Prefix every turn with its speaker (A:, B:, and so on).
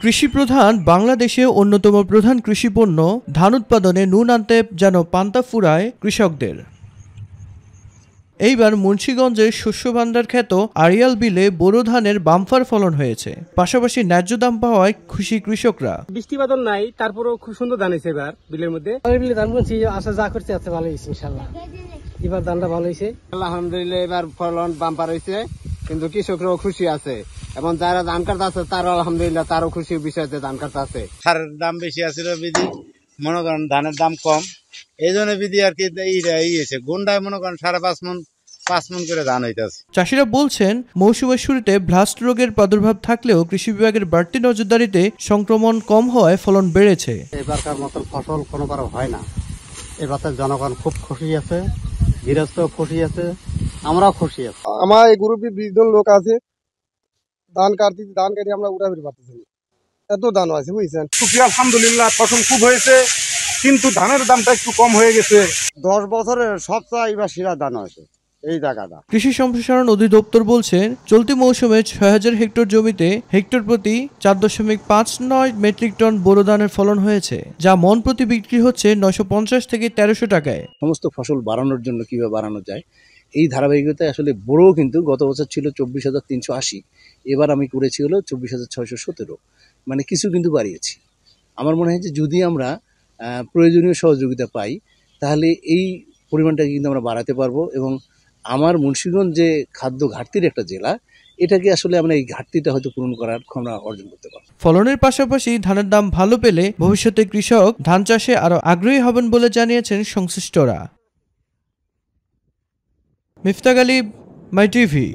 A: কৃষি প্রধান বাংলাদেশে অন্যতম প্রধান কৃষিপণ্য ধান উৎপাদনে নুন আনতে যেন পান্তা ফুরায় কৃষকদের। এইবার মুন্সিগঞ্জের শস্য ভাণ্ডার খ্যাত আড়িয়াল বিলে বোরো ধানের বাম্পার ফলন হয়েছে। পাশাপাশি ন্যায্য দাম পাওয়ায় খুশি কৃষকরা।
B: বৃষ্টি বাদল নাই, তারপরও খুব সুন্দর ধান হয়েছে এবার বিলের মধ্যে। ধান বলছি আশা যা করতে আছে ভালো হয়েছে, ইনশাল্লাহ এবার ধানটা ভালো হয়েছে।
C: আলহামদুলিল্লাহ এবার ফলন বাম্পার হয়েছে, কিন্তু কৃষকরাও খুশি আছে এবং যারা ধান কাটতে আছে তারও আলহামদুলিল্লাহ তারও খুশির বিষয় যে ধান কাটতে আছে।
D: সারের দাম বেশি আছিল বিধি, মনে করেন ধানের দাম কম, এই জন্য বিধি আর কি গুন্ডায় মনে করেন 5.5 মণ করে ধান হইতেছে।
A: চাষিরা বলছেন মৌসুমের শুরুতে ব্লাস্ট রোগের প্রাদুর্ভাব থাকলেও কৃষি বিভাগের বাড়তি নজরদারিতে সংক্রমণ কম হওয়ায় ফলন বেড়েছে।
C: এবারকার মতন ফসল কোনো হয় না, এবার জনগণ খুব খুশি আছে, গৃহস্থ খুশি আছে, আমরাও খুশি আছি।
E: আমার এই গ্রুপে 20 জন লোক আছে, ধান কাটি আমরা উড়া ফিরে পাচ্ছি, এত ধান আছে বুঝছেন।
F: খুশি আলহামদুলিল্লাহ, ফসল খুব হয়েছে, কিন্তু ধানের দামটা একটু কম হয়ে গেছে।
C: 10 বছরের সবচেয়ে এবার সেরা ধান হয়েছে এই জায়গাটা।
A: কৃষি সম্প্রসারণ অধিদপ্তর বলছে চলতি মৌসুমে 6000 হেক্টর জমিতে হেক্টর প্রতি 4.59 মেট্রিক টন বোরো ধানের ফলন হয়েছে, যা মন প্রতি বিক্রি হচ্ছে 950 থেকে 1300 টাকায়।
G: সমস্ত ফসল বাড়ানোর জন্য কিভাবে বাড়ানো যায় এই ধারাবাহিকতায় আসলে বোরো কিন্তু গত বছর ছিল 24,380, এবার আমি করেছি হলো 24,617, মানে কিছু কিন্তু বাড়িয়েছি। আমার মনে হয় যে যদি আমরা প্রয়োজনীয় সহযোগিতা পাই তাহলে এই পরিমাণটাকে কিন্তু আমরা বাড়াতে পারবো এবং আমার মুন্সিগঞ্জ যে খাদ্য ঘাটতির একটা জেলা, এটাকে আসলে আমরা এই ঘাটতিটা হয়তো পূরণ করার ক্ষমতা অর্জন করতে পারবো।
A: ফলনের পাশাপাশি ধানের দাম ভালো পেলে ভবিষ্যতে কৃষক ধান চাষে আরো আগ্রহী হবেন বলে জানিয়েছেন সংশ্লিষ্টরা। মিফতাক আলী, মাই টিভি।